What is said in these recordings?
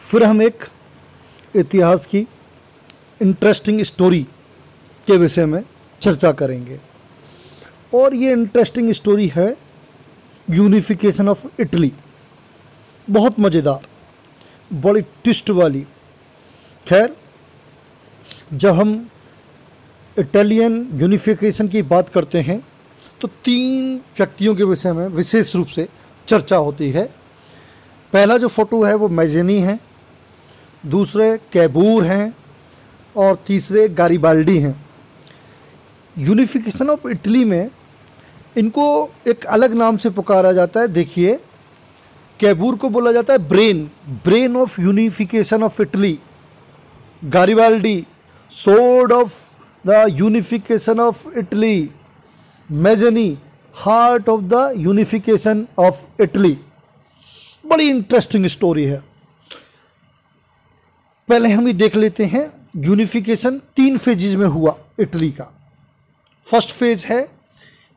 फिर हम एक इतिहास की इंटरेस्टिंग स्टोरी के विषय में चर्चा करेंगे और ये इंटरेस्टिंग स्टोरी है यूनिफिकेशन ऑफ इटली। बहुत मज़ेदार, बड़ी ट्विस्ट वाली। खैर, जब हम इटालियन यूनिफिकेशन की बात करते हैं तो 3 व्यक्तियों के विषय में विशेष रूप से चर्चा होती है। पहला जो फोटो है वो मैजेनी है, दूसरे कैबूर हैं और तीसरे गारिबाल्डी हैं। यूनिफिकेशन ऑफ इटली में इनको एक अलग नाम से पुकारा जाता है। देखिए, कैबूर को बोला जाता है brain of unification of Italy, Garibaldi sword of the unification of Italy, Mazzini heart of the unification of Italy. बड़ी इंटरेस्टिंग स्टोरी है। पहले हम ये देख लेते हैं यूनिफिकेशन 3 फेजेज में हुआ इटली का। फर्स्ट फेज है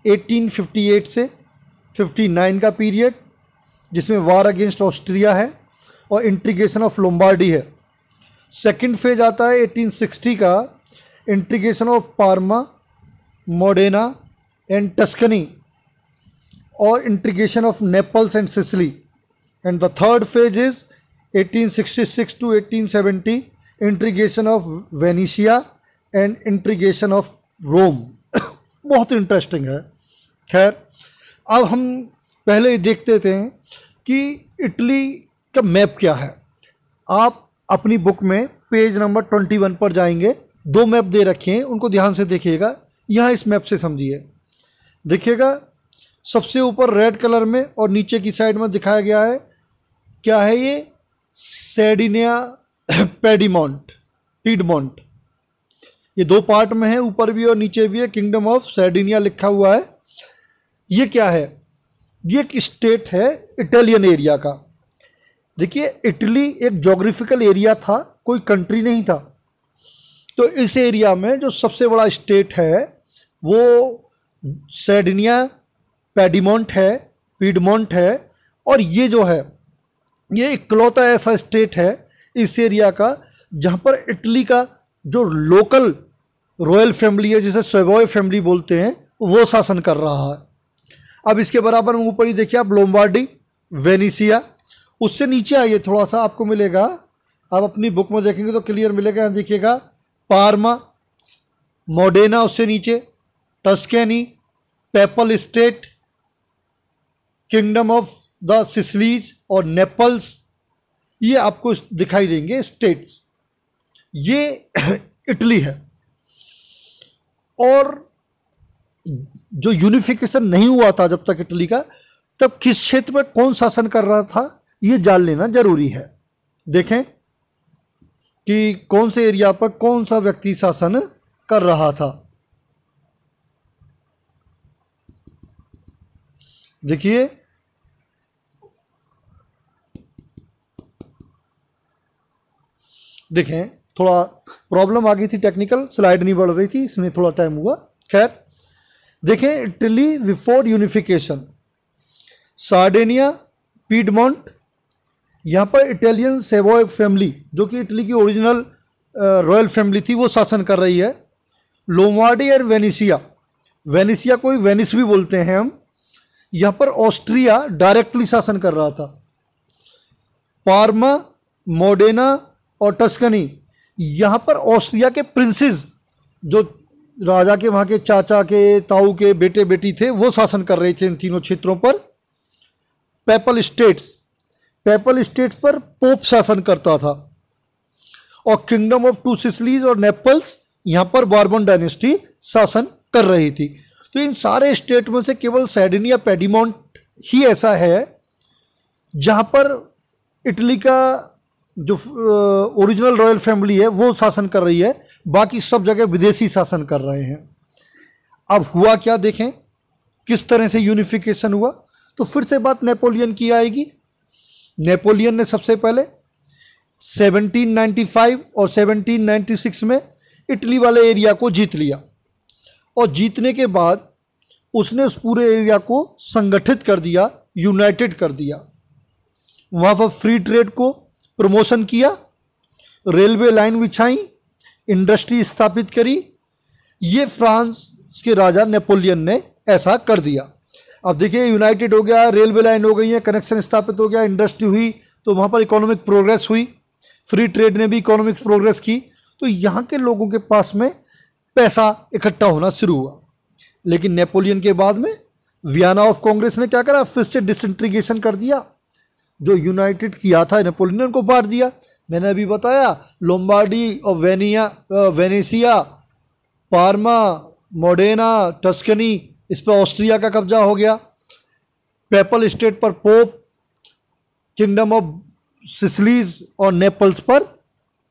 1858 से 59 का पीरियड, जिसमें वार अगेंस्ट ऑस्ट्रिया है और इंटीग्रेशन ऑफ लोम्बार्डी है। सेकंड फेज आता है 1860 का, integration of Parma, Modena and Tuscany और integration of Naples and Sicily. And the third phase is 1866 to 1870, integration of Venetia and integration of Rome. बहुत interesting है। खैर, अब हम पहले देखते थे कि इटली का मैप क्या है। आप अपनी बुक में पेज नंबर 21 पर जाएंगे, 2 मैप दे रखे हैं, उनको ध्यान से देखिएगा। यहाँ इस मैप से समझिए। देखिएगा, सबसे ऊपर रेड कलर में और नीचे की साइड में दिखाया गया है, क्या है ये? सैर्डिनिया पीडमोंट। ये 2 पार्ट में है, ऊपर भी और नीचे भी है। किंगडम ऑफ सैर्डिनिया लिखा हुआ है। ये क्या है? ये एक स्टेट है इटालियन एरिया का। देखिए, इटली एक ज्योग्राफिकल एरिया था, कोई कंट्री नहीं था। तो इस एरिया में जो सबसे बड़ा स्टेट है वो सैर्डिनिया पीडमोंट है। और ये जो है, ये इकलौता ऐसा स्टेट है इस एरिया का जहाँ पर इटली का जो लोकल रॉयल फैमिली है, जिसे सेवॉय फैमिली बोलते हैं, वो शासन कर रहा है। अब इसके बराबर में ऊपर ही देखिए आप लोम्बार्डी, वेनिसिया। उससे नीचे आइए थोड़ा सा, आपको मिलेगा, आप अपनी बुक में देखेंगे तो क्लियर मिलेगा। देखिएगा, पार्मा, मोडेना, उससे नीचे Tuscany, papal state, kingdom of the Sicilies और नेपल्स, ये आपको दिखाई देंगे स्टेट्स। ये इटली है। और जो यूनिफिकेशन नहीं हुआ था जब तक इटली का, तब किस क्षेत्र में कौन शासन कर रहा था ये जान लेना जरूरी है। देखें कि कौन से एरिया पर कौन सा व्यक्ति शासन कर रहा था। देखिए, देखें, थोड़ा प्रॉब्लम आ गई थी, टेक्निकल स्लाइड नहीं बढ़ रही थी, इसमें थोड़ा टाइम हुआ। खैर, देखें, Italy before unification, Sardinia piedmont, यहाँ पर इटालियन सेवॉय फैमिली, जो कि इटली की ओरिजिनल रॉयल फैमिली थी, वो शासन कर रही है। लोम्बार्डी और वेनिसिया को वेनिस भी बोलते हैं हम, यहाँ पर ऑस्ट्रिया डायरेक्टली शासन कर रहा था। पार्मा, मोडेना और टस्कनी, यहाँ पर ऑस्ट्रिया के प्रिंसेस, जो राजा के वहाँ के चाचा के ताऊ के बेटे बेटी थे, वो शासन कर रहे थे इन तीनों क्षेत्रों पर। पेपल स्टेट्स पर पोप शासन करता था। और किंगडम ऑफ 2 सिसिलीज और नेपल्स, यहाँ पर बार्बन डायनेस्टी शासन कर रही थी। तो इन सारे स्टेट में से केवल सैर्डिनिया पीडमोंट ही ऐसा है जहाँ पर इटली का जो ओरिजिनल रॉयल फैमिली है वो शासन कर रही है, बाकी सब जगह विदेशी शासन कर रहे हैं। अब हुआ क्या, देखें किस तरह से यूनिफिकेशन हुआ। तो फिर से बात नेपोलियन की आएगी। नेपोलियन ने सबसे पहले 1795 और 1796 में इटली वाले एरिया को जीत लिया और जीतने के बाद उसने उस पूरे एरिया को संगठित कर दिया, यूनाइटेड कर दिया। वहाँ पर फ्री ट्रेड को प्रमोशन किया, रेलवे लाइन बिछाई, इंडस्ट्री स्थापित करी। ये फ्रांस के राजा नेपोलियन ने ऐसा कर दिया। अब देखिए, यूनाइटेड हो गया, रेलवे लाइन हो गई है, कनेक्शन स्थापित हो गया, इंडस्ट्री हुई, तो वहाँ पर इकोनॉमिक प्रोग्रेस हुई, फ्री ट्रेड ने भी इकोनॉमिक प्रोग्रेस की, तो यहाँ के लोगों के पास में पैसा इकट्ठा होना शुरू हुआ। लेकिन नेपोलियन के बाद में वियना ऑफ कांग्रेस ने क्या करा, फिर से डिसइंटीग्रेशन कर दिया। जो यूनाइटेड किया था नेपोलियन ने उनको बांट दिया। मैंने अभी बताया, लोम्बार्डी और वेनेसिया, पार्मा, मोडेना, टस्कनी, इस पर ऑस्ट्रिया का कब्जा हो गया। पेपल स्टेट पर पोप, किंगडम ऑफ सिसिलीज और नेपल्स पर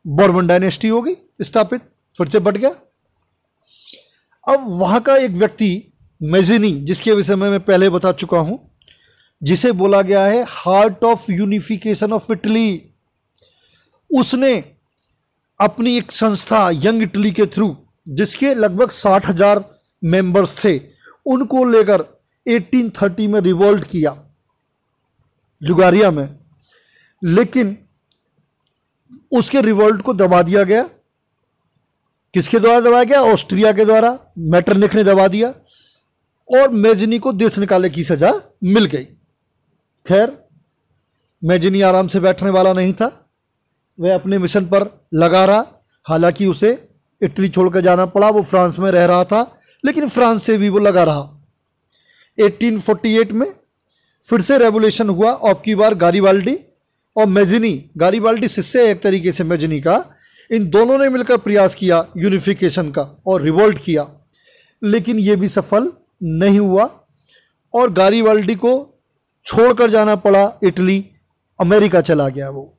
बॉर्बन डायनेस्टी हो गई स्थापित, फिर से बढ़ गया। अब वहां का एक व्यक्ति मेजिनी, जिसके विषय में मैं पहले बता चुका हूं, जिसे बोला गया है heart of unification of Italy, उसने अपनी एक संस्था यंग इटली के थ्रू, जिसके लगभग 60,000 मेंबर्स थे, उनको लेकर 1830 में रिवोल्ट किया लुगारिया में। लेकिन उसके रिवोल्ट को दबा दिया गया। किसके द्वारा दबाया गया? ऑस्ट्रिया के द्वारा। मेटरनिख ने दबा दिया और मेजिनी को देश निकाले की सजा मिल गई। खैर, मेजिनी आराम से बैठने वाला नहीं था, वह अपने मिशन पर लगा रहा। हालांकि उसे इटली छोड़कर जाना पड़ा, वो फ्रांस में रह रहा था, लेकिन फ्रांस से भी वो लगा रहा। 1848 में फिर से रेवोल्यूशन हुआ, अब की बार गारिबाल्डी और मेजिनी, गारिबाल्डी शिष्य है एक तरीके से मेजिनी का, इन दोनों ने मिलकर प्रयास किया यूनिफिकेशन का और रिवोल्ट किया, लेकिन ये भी सफल नहीं हुआ और गारिबाल्डी को छोड़कर जाना पड़ा इटली, अमेरिका चला गया वो।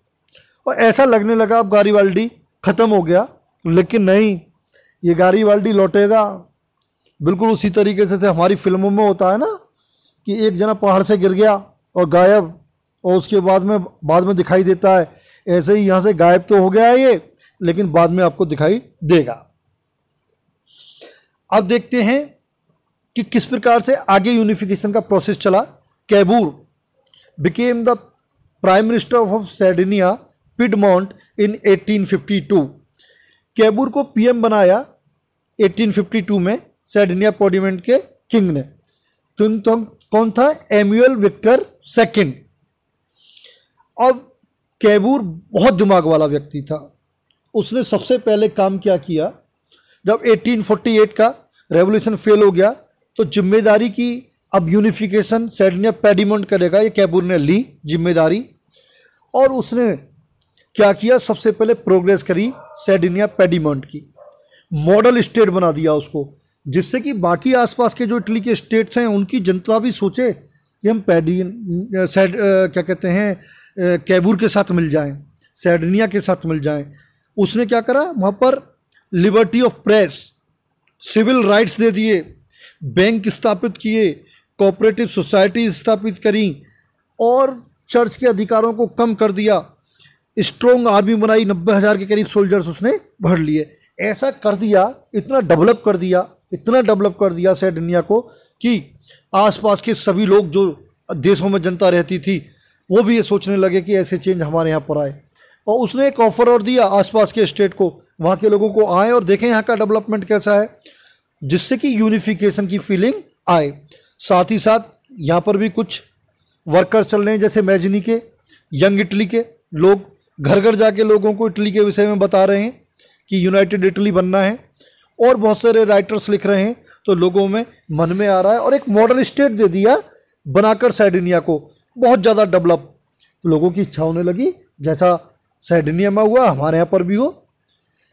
और ऐसा लगने लगा अब गारिबाल्डी ख़त्म हो गया, लेकिन नहीं, ये गारिबाल्डी लौटेगा। बिल्कुल उसी तरीके से हमारी फिल्मों में होता है ना कि एक जना पहाड़ से गिर गया और गायब, और उसके बाद में दिखाई देता है। ऐसे ही यहाँ से गायब तो हो गया है ये, लेकिन बाद में आपको दिखाई देगा। अब देखते हैं कि किस प्रकार से आगे यूनिफिकेशन का प्रोसेस चला। Cavour became the prime minister of Sardinia Piedmont in 1852। Cavour को पीएम बनाया 1852 में सार्डिनिया पिडमोंट के किंग ने। तो कौन था? एमुअल विक्टर सेकंड। अब कैबूर बहुत दिमाग वाला व्यक्ति था। उसने सबसे पहले काम क्या किया, जब 1848 का रेवोल्यूशन फेल हो गया तो जिम्मेदारी की अब यूनिफिकेशन सार्डिनिया पिडमोंट करेगा, ये कैबूर ने ली जिम्मेदारी। और उसने क्या किया, सबसे पहले प्रोग्रेस करी सार्डिनिया पिडमोंट की, मॉडल स्टेट बना दिया उसको, जिससे कि बाकी आसपास के जो इटली के स्टेट्स हैं उनकी जनता भी सोचे कि हम क्या कहते हैं कैबूर के साथ मिल जाएं, सार्डिनिया के साथ मिल जाएं। उसने क्या करा, वहाँ पर liberty of press, civil rights दे दिए, बैंक स्थापित किए, कोऑपरेटिव सोसाइटी स्थापित करी और चर्च के अधिकारों को कम कर दिया। स्ट्रॉन्ग आर्मी बनाई, 90,000 के करीब सोल्जर्स उसने भर लिए। ऐसा कर दिया, इतना डेवलप कर दिया सार्डिनिया को कि आसपास के सभी लोग, जो देशों में जनता रहती थी, वो भी ये सोचने लगे कि ऐसे चेंज हमारे यहाँ पर आए। और उसने एक ऑफर और दिया आसपास के स्टेट को, वहाँ के लोगों को आए और देखें यहाँ का डेवलपमेंट कैसा है, जिससे कि यूनिफिकेशन की फीलिंग आए। साथ ही साथ यहाँ पर भी कुछ वर्कर्स चल रहे हैं, जैसे मेजिनी के, यंग इटली के लोग घर घर जाके लोगों को इटली के विषय में बता रहे हैं कि यूनाइटेड इटली बनना है, और बहुत सारे राइटर्स लिख रहे हैं, तो लोगों में मन में आ रहा है। और एक मॉडल स्टेट दे दिया बनाकर सार्डिनिया को, बहुत ज़्यादा डेवलप। तो लोगों की इच्छा होने लगी जैसा सार्डिनिया में हुआ हमारे यहाँ पर भी हो।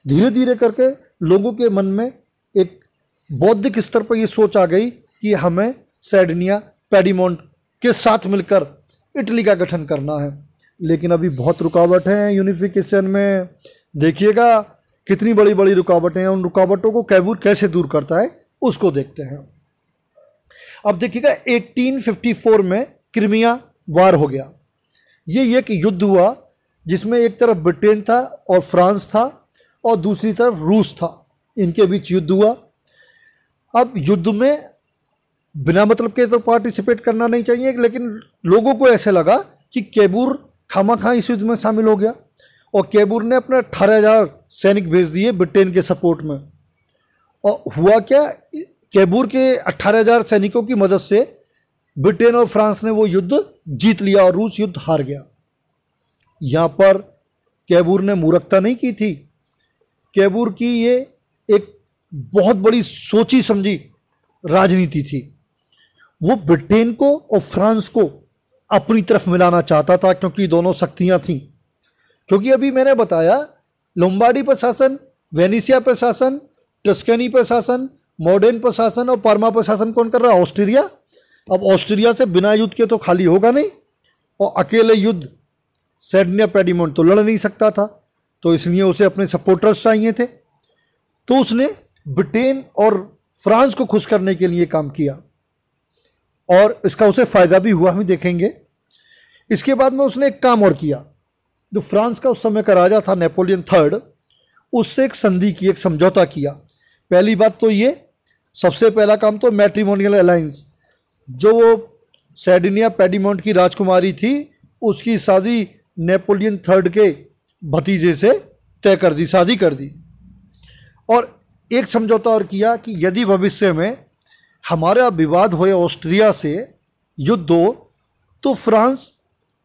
धीरे धीरे करके लोगों के मन में एक बौद्धिक स्तर पर ये सोच आ गई कि हमें सार्डिनिया पिडमोंट के साथ मिलकर इटली का गठन करना है। लेकिन अभी बहुत रुकावट हैं यूनिफिकेशन में। देखिएगा कितनी बड़ी बड़ी रुकावटें हैं, उन रुकावटों को कैबूर कैसे दूर करता है उसको देखते हैं। अब देखिएगा 1854 में क्रीमिया वार हो गया। ये एक युद्ध हुआ जिसमें एक तरफ ब्रिटेन था और फ्रांस था और दूसरी तरफ रूस था, इनके बीच युद्ध हुआ। अब युद्ध में बिना मतलब के तो पार्टिसिपेट करना नहीं चाहिए, लेकिन लोगों को ऐसे लगा कि कैबूर खामा इस युद्ध में शामिल हो गया और कैबूर ने अपने 18,000 सैनिक भेज दिए ब्रिटेन के सपोर्ट में। और हुआ क्या, कैबूर के 18,000 सैनिकों की मदद से ब्रिटेन और फ्रांस ने वो युद्ध जीत लिया और रूस युद्ध हार गया। यहाँ पर कैबूर ने मूर्खता नहीं की थी, कैबूर की ये एक बहुत बड़ी सोची समझी राजनीति थी। वो ब्रिटेन को और फ्रांस को अपनी तरफ मिलाना चाहता था, क्योंकि दोनों शक्तियां थीं। क्योंकि अभी मैंने बताया लोम्बार्डी पर शासन, वेनेशिया पर शासन, टस्कनी पर शासन, मॉडर्न पर शासन और पार्मा पर शासन कौन कर रहा है? ऑस्ट्रिया। अब ऑस्ट्रिया से बिना युद्ध के तो खाली होगा नहीं, और अकेले युद्ध सर्डिनिया पेडीमोंट तो लड़ नहीं सकता था, तो इसलिए उसे अपने सपोर्टर्स चाहिए थे। तो उसने ब्रिटेन और फ्रांस को खुश करने के लिए काम किया और इसका उसे फ़ायदा भी हुआ, हम देखेंगे। इसके बाद में उसने एक काम और किया। जो फ्रांस का उस समय का राजा था नेपोलियन III, उससे एक संधि की, एक समझौता किया। पहली बात तो ये, सबसे पहला काम तो मैट्रिमोनियल अलायंस, जो वो सर्डिनिया पेडीमोंट की राजकुमारी थी उसकी शादी नेपोलियन III के भतीजे से तय कर दी, शादी कर दी। और एक समझौता और किया कि यदि भविष्य में हमारा विवाद हो ऑस्ट्रिया से, युद्ध हो, तो फ्रांस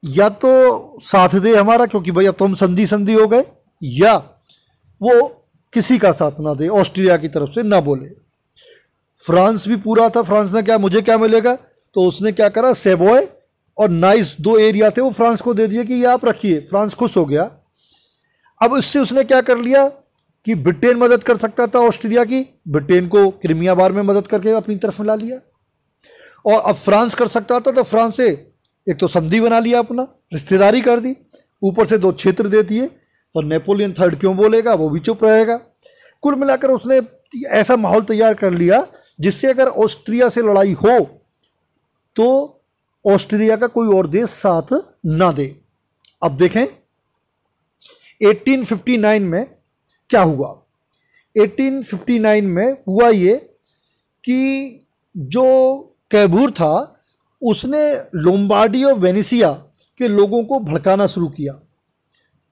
या तो साथ दे हमारा, क्योंकि भाई अब तो हम संधि हो गए, या वो किसी का साथ ना दे, ऑस्ट्रिया की तरफ से ना बोले। फ्रांस भी पूरा था, फ्रांस ने क्या, मुझे क्या मिलेगा, तो उसने क्या करा, सेवोय और नाइस 2 एरिया थे वो फ्रांस को दे दिए कि ये आप रखिए। फ्रांस खुश हो गया। अब इससे उसने क्या कर लिया कि ब्रिटेन मदद कर सकता था ऑस्ट्रिया की, ब्रिटेन को क्रीमिया वार में मदद करके अपनी तरफ मिला लिया। और अब फ्रांस कर सकता था, तो फ्रांस से एक तो संधि बना लिया, अपना रिश्तेदारी कर दी, ऊपर से 2 क्षेत्र दे दिए, तो नेपोलियन III क्यों बोलेगा, वो भी चुप रहेगा। कुल मिलाकर उसने ऐसा माहौल तैयार कर लिया जिससे अगर ऑस्ट्रिया से लड़ाई हो तो ऑस्ट्रिया का कोई और देश साथ ना दे। अब देखें 1859 में क्या हुआ। 1859 में हुआ ये कि जो कैबूर था उसने लोम्बार्डी और वेनेशिया के लोगों को भड़काना शुरू किया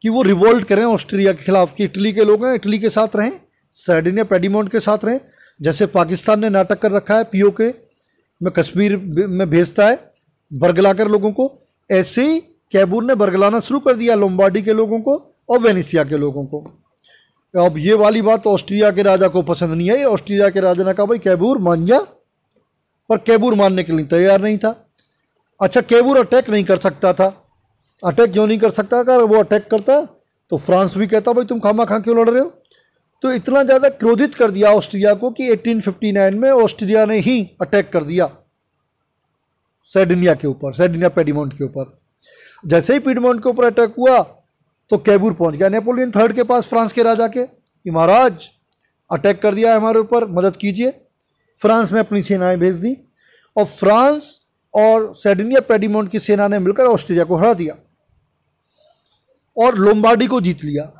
कि वो रिवोल्ट करें ऑस्ट्रिया के खिलाफ, कि इटली के लोग हैं, इटली के साथ रहें, सर्डिनिया पेडीमोंट के साथ रहें। जैसे पाकिस्तान ने नाटक कर रखा है POK में, कश्मीर में भेजता है बरगलाकर लोगों को, ऐसे ही कैबूर ने बरगलाना शुरू कर दिया लोम्बार्डी के लोगों को और वेनेशिया के लोगों को। अब ये वाली बात ऑस्ट्रिया के राजा को पसंद नहीं आई। ऑस्ट्रिया के राजा ने कहा भाई कैबूर मान जा, पर कैबूर मानने के लिए तैयार नहीं था। अच्छा, कैबूर अटैक नहीं कर सकता था। अटैक क्यों नहीं कर सकता? अगर वो अटैक करता तो फ्रांस भी कहता भाई तुम खामा खा क्यों लड़ रहे हो। तो इतना ज़्यादा क्रोधित कर दिया ऑस्ट्रिया को कि 1859 में ऑस्ट्रिया ने ही अटैक कर दिया सर्डिनिया के ऊपर, सर्डिनिया पेडीमोंट के ऊपर। जैसे ही पेडीमोंट के ऊपर अटैक हुआ तो कैबूर पहुंच गया नेपोलियन III के पास, फ्रांस के राजा के, कि महाराज अटैक कर दिया है हमारे ऊपर, मदद कीजिए। फ्रांस ने अपनी सेनाएं भेज दी और फ्रांस और सर्डिनिया पेडीमोंट की सेना ने मिलकर ऑस्ट्रिया को हरा दिया और लोम्बार्डी को जीत लिया।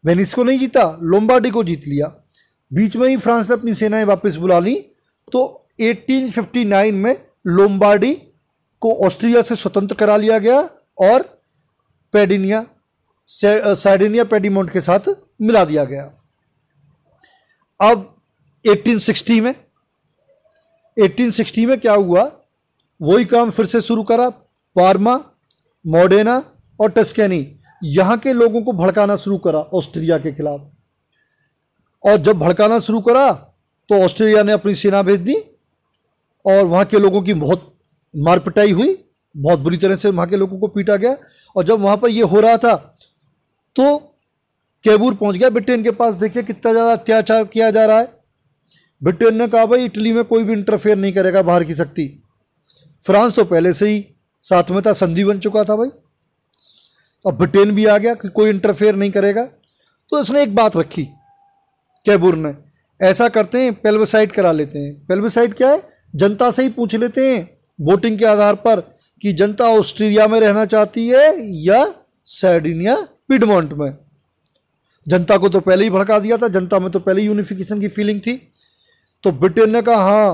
वेनिस को नहीं जीता, लोम्बार्डी को जीत लिया। बीच में ही फ्रांस ने अपनी सेनाएं वापस बुला ली। तो 1859 में लोम्बार्डी को ऑस्ट्रिया से स्वतंत्र करा लिया गया और सर्डिनिया पेडीमोंट के साथ मिला दिया गया। अब 1860 में क्या हुआ, वही काम फिर से शुरू करा। पार्मा, मॉडेना और टस्कनी, यहाँ के लोगों को भड़काना शुरू करा ऑस्ट्रिया के खिलाफ। और जब भड़काना शुरू करा तो ऑस्ट्रिया ने अपनी सेना भेज दी और वहाँ के लोगों की बहुत मार पिटाई हुई, बहुत बुरी तरह से वहाँ के लोगों को पीटा गया। और जब वहाँ पर ये हो रहा था तो कैबूर पहुँच गया ब्रिटेन के पास। देखिए कितना ज़्यादा अत्याचार किया जा रहा है। ब्रिटेन ने कहा भाई इटली में कोई भी इंटरफेयर नहीं करेगा बाहर की शक्ति। फ्रांस तो पहले से ही साथ में था, संधि बन चुका था भाई। अब ब्रिटेन भी आ गया कि कोई इंटरफेयर नहीं करेगा। तो इसने एक बात रखी कैबूर ने, ऐसा करते हैं पेल्विसाइड करा लेते हैं। पेल्विसाइड क्या है? जनता से ही पूछ लेते हैं वोटिंग के आधार पर कि जनता ऑस्ट्रिया में रहना चाहती है या सर्डिनिया पिडमोंट में। जनता को तो पहले ही भड़का दिया था, जनता में तो पहले ही यूनिफिकेशन की फीलिंग थी। तो ब्रिटेन ने कहा हाँ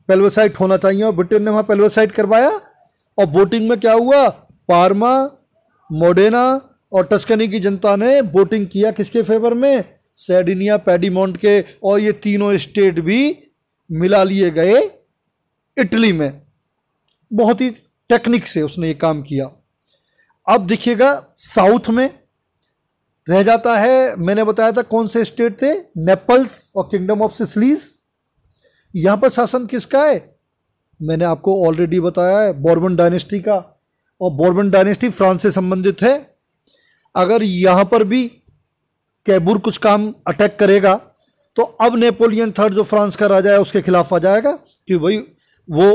पेल्विसाइड होना चाहिए और ब्रिटेन ने वहाँ पेल्विसाइड करवाया। और वोटिंग में क्या हुआ, पार्मा, मोडेना और टस्कनी की जनता ने वोटिंग किया किसके फेवर में, सर्डिनिया, पेडीमोंट के, और ये तीनों स्टेट भी मिला लिए गए इटली में। बहुत ही टेक्निक से उसने ये काम किया। अब देखिएगा साउथ में रह जाता है, मैंने बताया था कौन से स्टेट थे, नेपल्स और किंगडम ऑफ सिसिलीज। यहां पर शासन किसका है, मैंने आपको ऑलरेडी बताया है, बोर्बन डायनेस्टी का, और बोर्बन डायनेस्टी फ्रांस से संबंधित है। अगर यहां पर भी कैबूर कुछ काम अटैक करेगा तो अब नेपोलियन थर्ड जो फ्रांस का राजा है उसके खिलाफ आ जाएगा कि भाई वो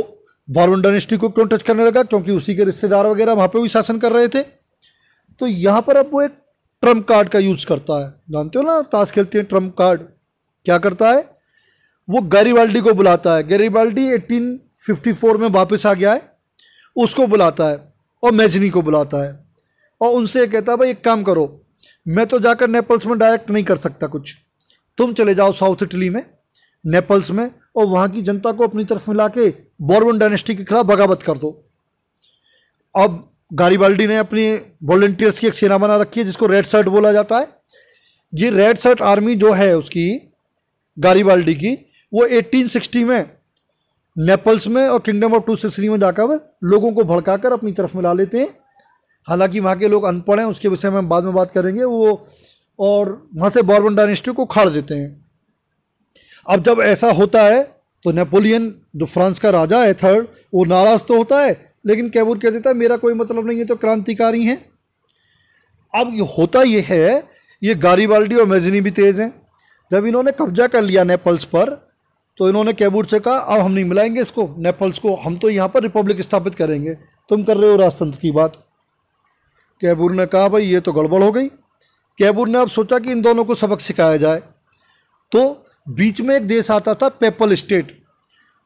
बोर्बन डायनेस्टी को क्यों टच करने लगा, क्योंकि उसी के रिश्तेदार वगैरह वहां पे भी शासन कर रहे थे। तो यहां पर अब वो एक ट्रम्प कार्ड का यूज करता है, जानते हो ना ताश खेलते हैं ट्रम्प कार्ड, क्या करता है वो गैरिबाल्डी को बुलाता है। गैरिबाल्डी 1854 में वापस आ गया है, उसको बुलाता है और मैजनी को बुलाता है और उनसे कहता है भाई एक काम करो, मैं तो जाकर नेपल्स में डायरेक्ट नहीं कर सकता कुछ, तुम चले जाओ साउथ इटली में, नेपल्स में, और वहाँ की जनता को अपनी तरफ मिला के बोर्बन डायनेस्टी के खिलाफ बगावत कर दो। अब गैरिबाल्डी ने अपनी वॉलंटियर्स की एक सेना बना रखी है जिसको रेड शर्ट बोला जाता है। ये रेड शर्ट आर्मी जो है उसकी गैरिबाल्डी की, वो 1860 में नेपल्स में और किंगडम ऑफ टू सिसिली में जाकर लोगों को भड़काकर अपनी तरफ मिला लेते हैं। हालांकि वहाँ के लोग अनपढ़ हैं, उसके विषय में हम बाद में बात करेंगे वो, और वहाँ से बोर्बन डायनेस्टी को उखाड़ देते हैं। अब जब ऐसा होता है तो नेपोलियन जो फ्रांस का राजा है थर्ड, वो नाराज तो होता है, लेकिन कैबूर कह देता है मेरा कोई मतलब नहीं है, तो क्रांतिकारी हैं। अब ये होता ये है, ये गैरिबाल्डी और मैजनी भी तेज हैं। जब इन्होंने कब्जा कर लिया नेपल्स पर तो इन्होंने कैबूर से कहा अब हम नहीं मिलाएंगे इसको नेपल्स को, हम तो यहाँ पर रिपब्लिक स्थापित करेंगे, तुम कर रहे हो राजतंत्र की बात। कैबूर ने कहा भाई ये तो गड़बड़ हो गई। कैबूर ने अब सोचा कि इन दोनों को सबक सिखाया जाए। तो बीच में एक देश आता था पेपल स्टेट,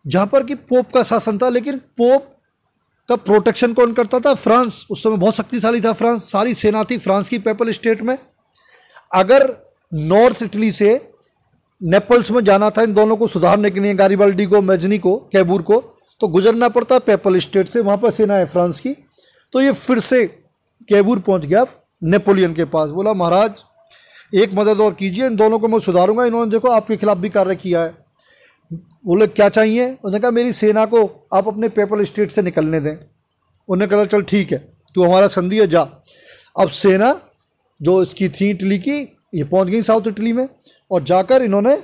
जहाँ पर कि पोप का शासन था, लेकिन पोप का प्रोटेक्शन कौन करता था, फ्रांस। उस समय बहुत शक्तिशाली था फ्रांस, सारी सेना थी फ्रांस की पेपल स्टेट में। अगर नॉर्थ इटली से नेपल्स में जाना था इन दोनों को सुधारने के लिए, गैरिबाल्डी को, मैजनी को, कैबूर को, तो गुजरना पड़ता पेपल स्टेट से, वहाँ पर सेना है फ्रांस की। तो ये फिर से कैबूर पहुँच गया नेपोलियन के पास, बोला महाराज एक मदद और कीजिए, इन दोनों को मैं सुधारूंगा, इन्होंने देखो आपके खिलाफ भी कार्य किया है। बोले क्या चाहिए, उन्होंने कहा मेरी सेना को आप अपने पेपल स्टेट से निकलने दें। उन्होंने कहा चल ठीक है, तू हमारा संधि है, जा। अब सेना जो इसकी थी इटली की, ये पहुंच गई साउथ इटली में, और जाकर इन्होंने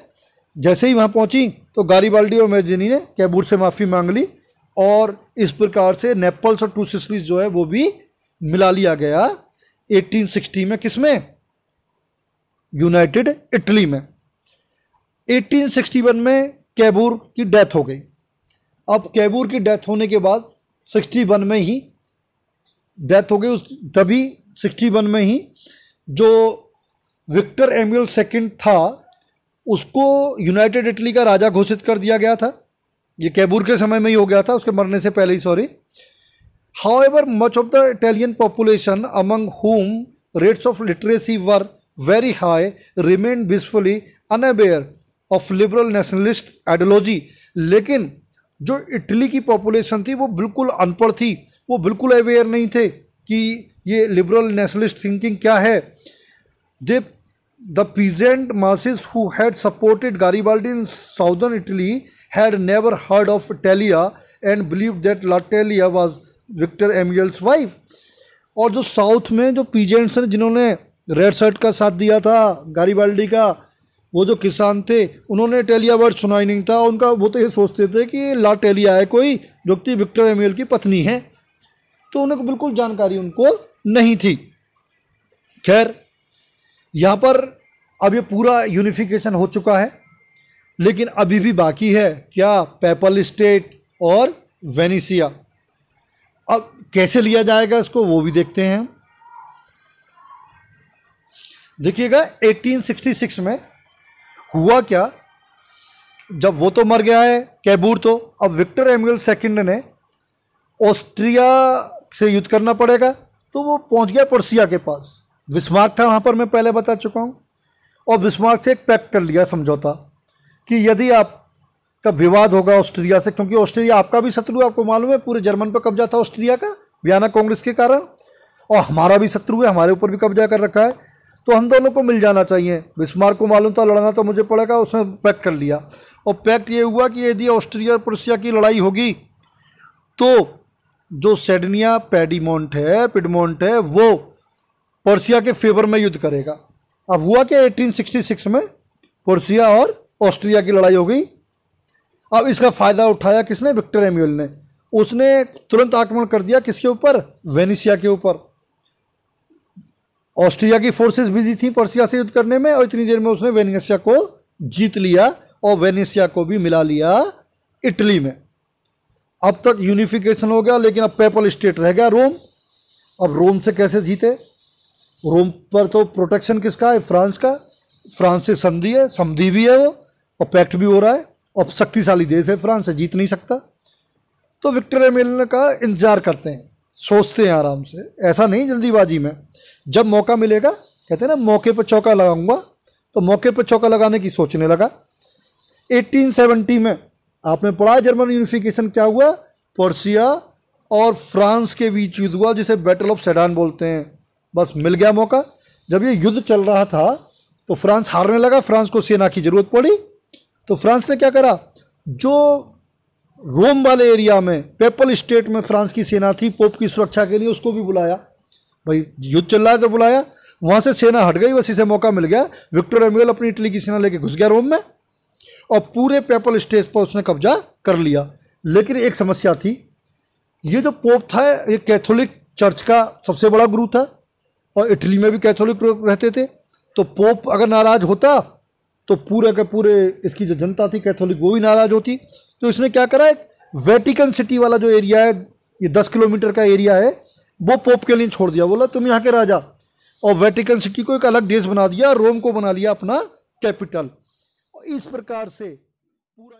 जैसे ही वहाँ पहुंची तो गैरिबाल्डी और मैजनी ने कैबूर से माफ़ी मांग ली, और इस प्रकार से नेपल्स और टू सिसिलीज जो है वो भी मिला लिया गया 1860 में। किसमें, यूनाइटेड इटली में। 1861 में कैबूर की डेथ हो गई। अब कैबूर की डेथ होने के बाद 61 में ही डेथ हो गई, तभी 61 में ही जो विक्टर एमुअल सेकंड था उसको यूनाइटेड इटली का राजा घोषित कर दिया गया था। ये कैबूर के समय में ही हो गया था, उसके मरने से पहले ही, sorry. However much of the Italian population among whom rates of literacy were very high remained blissfully unaware of liberal nationalist ideology। लेकिन जो इटली की पॉपुलेशन थी वो बिल्कुल अनपढ़ थी, वो बिल्कुल अवेयर नहीं थे कि ये लिबरल नेशनलिस्ट थिंकिंग क्या है। दे the peasant masses who had supported Garibaldi in southern Italy had never heard of Italia and believed that Italia was Victor Emmanuel's wife. और जो साउथ में जो पीजेंट्स हैं जिन्होंने रेड शर्ट का साथ दिया था गैरिबाल्डी का, वो जो किसान थे, उन्होंने टेलिया वर्ड सुना ही नहीं था उनका। वो तो ये सोचते थे कि ला टेलिया है कोई जो कि विक्टर एमुअल की पत्नी है, तो उन्हें बिल्कुल जानकारी उनको नहीं थी। खैर यहाँ पर अब ये पूरा यूनिफिकेशन हो चुका है, लेकिन अभी भी बाकी है क्या, पेपल स्टेट और वेनेशिया। अब कैसे लिया जाएगा इसको वो भी देखते हैं। देखिएगा 1866 में हुआ क्या, जब वो तो मर गया है कैबूर, तो अब विक्टर एमुअल सेकंड ने ऑस्ट्रिया से युद्ध करना पड़ेगा, तो वो पहुंच गया पर्सिया के पास। बिस्मार्क था वहाँ पर, मैं पहले बता चुका हूँ, और बिस्मार्क से एक पैक्ट कर लिया, समझौता, कि यदि आप का विवाद होगा ऑस्ट्रिया से, क्योंकि ऑस्ट्रिया आपका भी शत्रु है, आपको मालूम है पूरे जर्मन पर कब्जा था ऑस्ट्रिया का वियना कांग्रेस के कारण, और हमारा भी शत्रु है, हमारे ऊपर भी कब्जा कर रखा है, तो हम दोनों को मिल जाना चाहिए। बिस्मार्क को मालूम था लड़ना तो मुझे पड़ेगा, उसने पैक्ट कर लिया। और पैक्ट ये हुआ कि यदि ऑस्ट्रिया प्रुसिया की लड़ाई होगी तो जो सेडनिया पिडमोंट है वो पर्सिया के फेवर में युद्ध करेगा। अब हुआ कि 1866 में पर्सिया और ऑस्ट्रिया की लड़ाई हो गई। अब इसका फ़ायदा उठाया किसने? विक्टर एम्यूल ने। उसने तुरंत आक्रमण कर दिया किसके ऊपर? वेनिसिया के ऊपर। ऑस्ट्रिया की फोर्सेस बिजी थी पर्सिया से युद्ध करने में, और इतनी देर में उसने वेनिसिया को जीत लिया और वेनिसिया को भी मिला लिया इटली में। अब तक यूनिफिकेशन हो गया, लेकिन अब पेपल स्टेट रह गया रोम। अब रोम से कैसे जीते? रोम पर तो प्रोटेक्शन किसका है? फ्रांस का। फ्रांस से संधि है, समधि भी है वो, और पैक्ट भी हो रहा है। अब शक्तिशाली देश है, फ्रांस से जीत नहीं सकता। तो विक्टर एम्यूल ने कहा इंतजार करते हैं, सोचते हैं आराम से, ऐसा नहीं जल्दीबाजी में, जब मौका मिलेगा, कहते हैं ना मौके पर चौका लगाऊंगा, तो मौके पर चौका लगाने की सोचने लगा। 1870 में आपने पढ़ा जर्मन यूनिफिकेशन क्या हुआ? पर्सिया और फ्रांस के बीच युद्ध हुआ, जिसे बैटल ऑफ सेडान बोलते हैं। बस मिल गया मौका। जब ये युद्ध चल रहा था तो फ्रांस हारने लगा, फ्रांस को सेना की जरूरत पड़ी, तो फ्रांस ने क्या करा? जो रोम वाले एरिया में पेपल स्टेट में फ्रांस की सेना थी पोप की सुरक्षा के लिए, उसको भी बुलाया। भाई युद्ध चल रहा है तो बुलाया, वहाँ से सेना हट गई, बस इसे मौका मिल गया। विक्टर एम्यूल अपनी इटली की सेना लेके घुस गया रोम में और पूरे पेपल स्टेट पर उसने कब्जा कर लिया। लेकिन एक समस्या थी, ये जो पोप था ये कैथोलिक चर्च का सबसे बड़ा गुरु था, और इटली में भी कैथोलिक लोग रहते थे। तो पोप अगर नाराज होता तो पूरे के पूरे इसकी जो जनता थी कैथोलिक वो भी नाराज होती। तो इसने क्या करा, वेटिकन सिटी वाला जो एरिया है, ये 10 किलोमीटर का एरिया है, वो पोप के लिए छोड़ दिया। बोला तुम यहाँ के राजा, और वेटिकन सिटी को एक अलग देश बना दिया, रोम को बना लिया अपना कैपिटल। इस प्रकार से पूरा